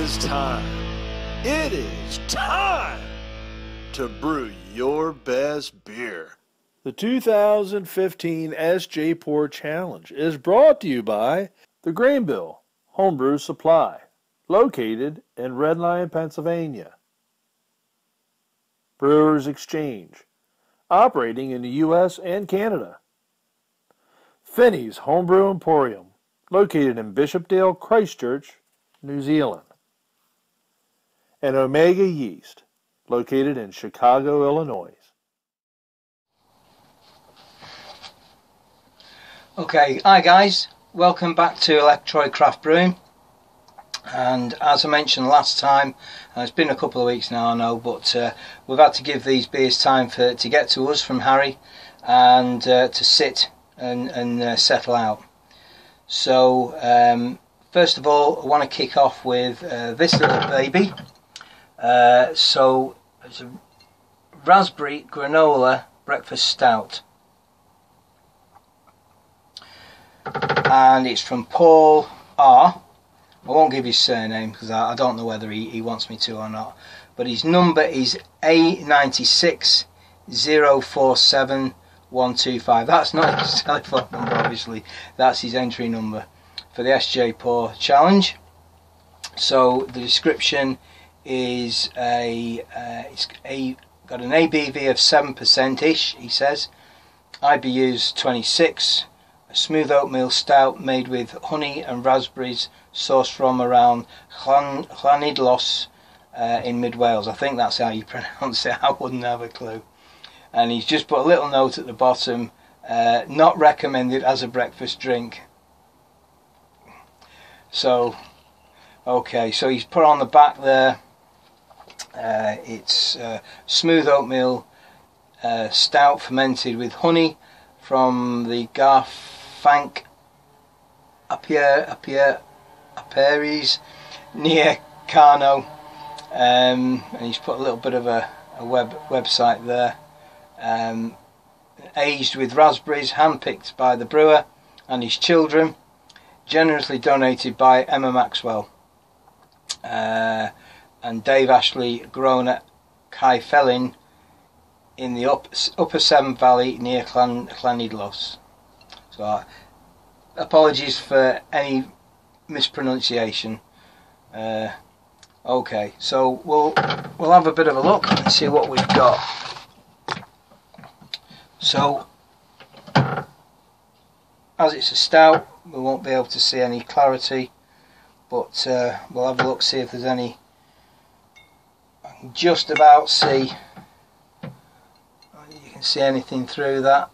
is time. It is time to brew your best beer. The 2015 SJPorr Challenge is brought to you by the Grainbill Homebrew Supply, located in Red Lion, Pennsylvania. Brewers Exchange, operating in the U.S. and Canada. Finney's Homebrew Emporium, located in Bishopdale, Christchurch, New Zealand. And Omega Yeast, located in Chicago, Illinois. Okay, hi guys, welcome back to Electroid Craft Brewing. And as I mentioned last time, it's been a couple of weeks now I know, but we've had to give these beers time to get to us from Harry and to sit and settle out. So first of all I want to kick off with this little baby. So it's a raspberry granola breakfast stout, and it's from Paul R. I won't give his surname because I don't know whether he wants me to or not, but his number is A96047 That's not his telephone number, obviously. That's his entry number for the SJPorr challenge. So the description is got an ABV of 7%ish, he says. IBU's 26. A smooth oatmeal stout made with honey and raspberries, sourced from around Llanidlos in mid Wales. I think that's how you pronounce it. I wouldn't have a clue. And he's just put a little note at the bottom, not recommended as a breakfast drink. So okay, so he's put on the back there, it's smooth oatmeal stout fermented with honey from the Garfank Aperies near Carno, and he's put a little bit of a website there. Aged with raspberries, handpicked by the brewer and his children, generously donated by Emma Maxwell and Dave Ashley, grown at Caerphilly in the upper Severn Valley near Llanidlos. So apologies for any mispronunciation. Okay, so we'll have a bit of a look and see what we've got. So as it's a stout, we won't be able to see any clarity, but we'll have a look, see if there's any. I can just about see, you can see anything through that.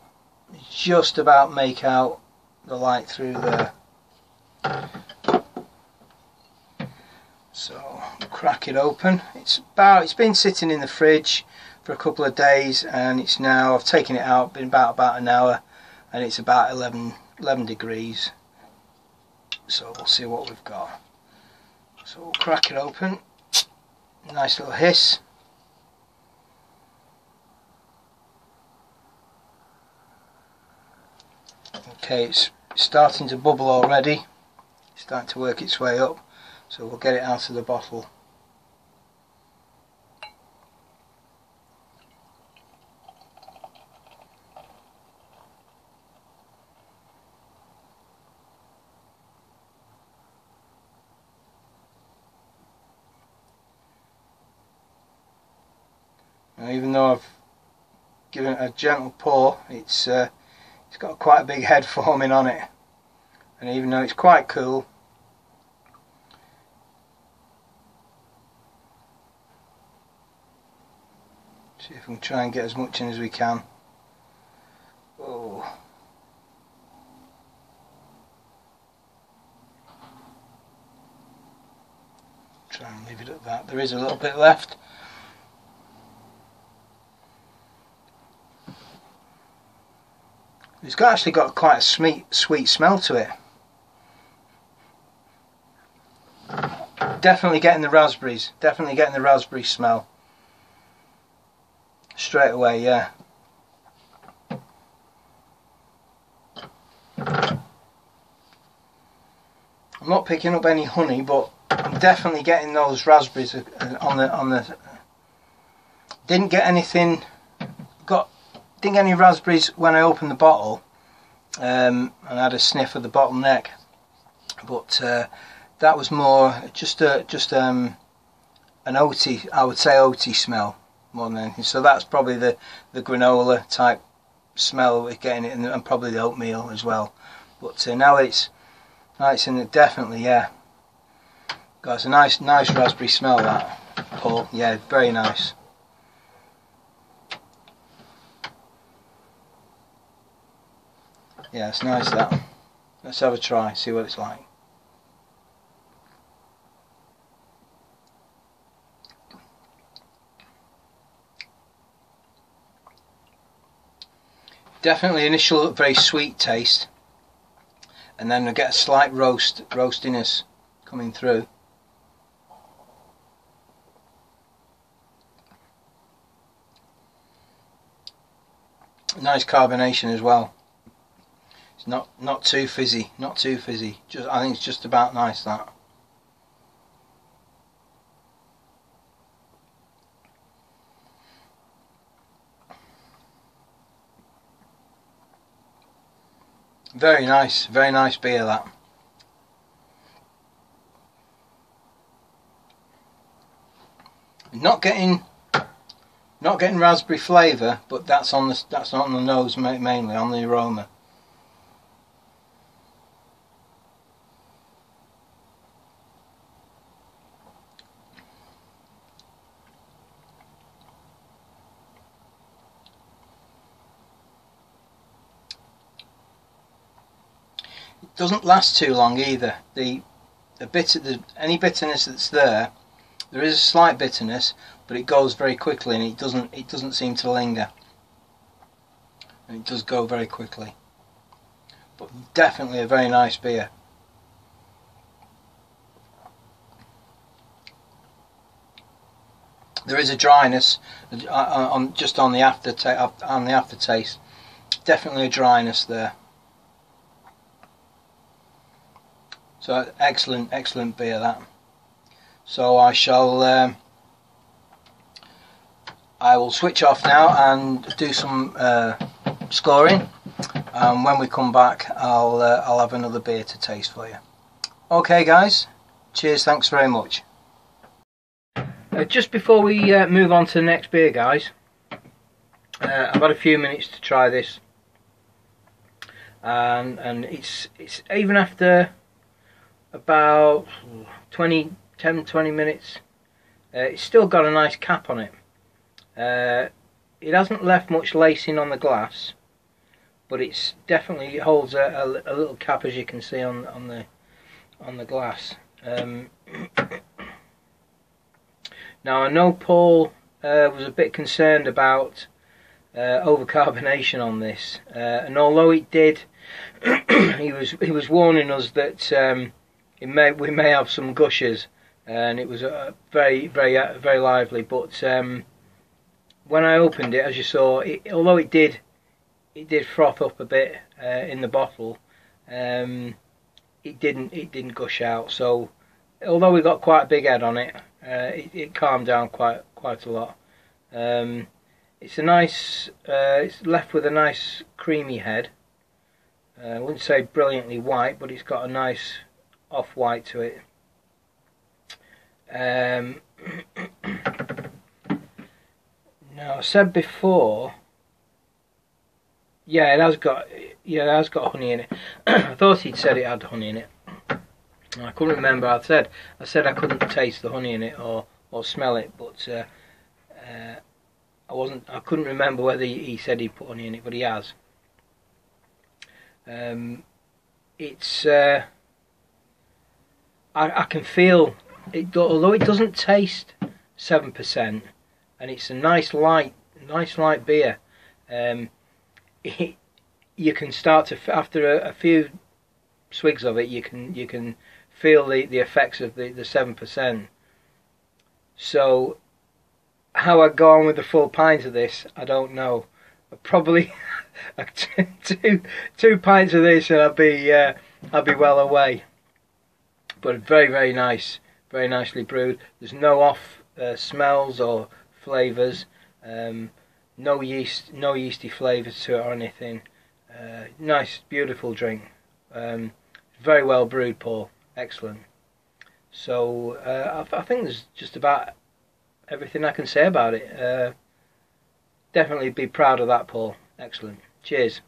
Just about make out the light through there. So crack it open. It's been sitting in the fridge for a couple of days, and it's now, I've taken it out, been about an hour, and it's about 11 degrees. So we'll see what we've got. So we'll crack it open. Nice little hiss. Okay, it's starting to bubble already. It's starting to work its way up, so we'll get it out of the bottle. Now, even though I've given it a gentle pour, it's got quite a big head forming on it, and even though it's quite cool, see if we can try and get as much in as we can. Oh, try and leave it at that. There is a little bit left. It's actually got quite a sweet smell to it. Definitely getting the raspberries. Definitely getting the raspberry smell. Straight away, yeah. I'm not picking up any honey, but I'm definitely getting those raspberries on the. Didn't get anything. Didn't get any raspberries when I opened the bottle, and I had a sniff of the bottleneck. But that was more just an oaty, I would say oaty smell more than anything. So that's probably the granola type smell we're getting it, and probably the oatmeal as well. But now it's in it, definitely, yeah. Got a nice raspberry smell, that, Paul. Yeah, very nice. Yeah, it's nice, that. Let's have a try, see what it's like. Definitely initial very sweet taste, and then I get a slight roastiness coming through. Nice carbonation as well. It's not too fizzy, not too fizzy. I think it's just about nice, that. Very nice beer, that. Not getting raspberry flavour, but that's on the nose mainly, on the aroma. It doesn't last too long either. Any bitterness that's there is a slight bitterness, but it goes very quickly, and it doesn't seem to linger. And it does go very quickly. But definitely a very nice beer. There is a dryness just on the aftertaste. Definitely a dryness there. So excellent beer, that. So I will switch off now and do some scoring, and when we come back I'll have another beer to taste for you. Okay guys, cheers, thanks very much. Just before we move on to the next beer, guys, I've had a few minutes to try this, and it's even after about 10-20 minutes, it's still got a nice cap on it. It hasn't left much lacing on the glass, but it definitely holds a little cap, as you can see on the glass. Now I know Paul was a bit concerned about overcarbonation on this, and although it did, he was warning us that we may have some gushers, and it was very lively. But when I opened it, as you saw, although it did froth up a bit in the bottle, it didn't gush out. So although we got quite a big head on it, it calmed down quite a lot. It's a nice, it's left with a nice creamy head. I wouldn't say brilliantly white, but it's got a nice off-white to it. Now I said before, yeah, it has got honey in it. I thought he'd said it had honey in it. I couldn't remember. I said I couldn't taste the honey in it or smell it, but I couldn't remember whether he said he put honey in it, but he has. It's I can feel it, although it doesn't taste 7%, and it's a nice light beer. You can start to, after a few swigs of it, you can feel the effects of the 7%. So how I go on with the full pint of this, I don't know. Probably two pints of this, and I'll be well away. But very nice very nicely brewed. There's no off smells or flavours. No yeasty flavours to it or anything. Nice, beautiful drink. Very well brewed, Paul. Excellent. So I think there's just about everything I can say about it. Definitely be proud of that, Paul. Excellent. Cheers.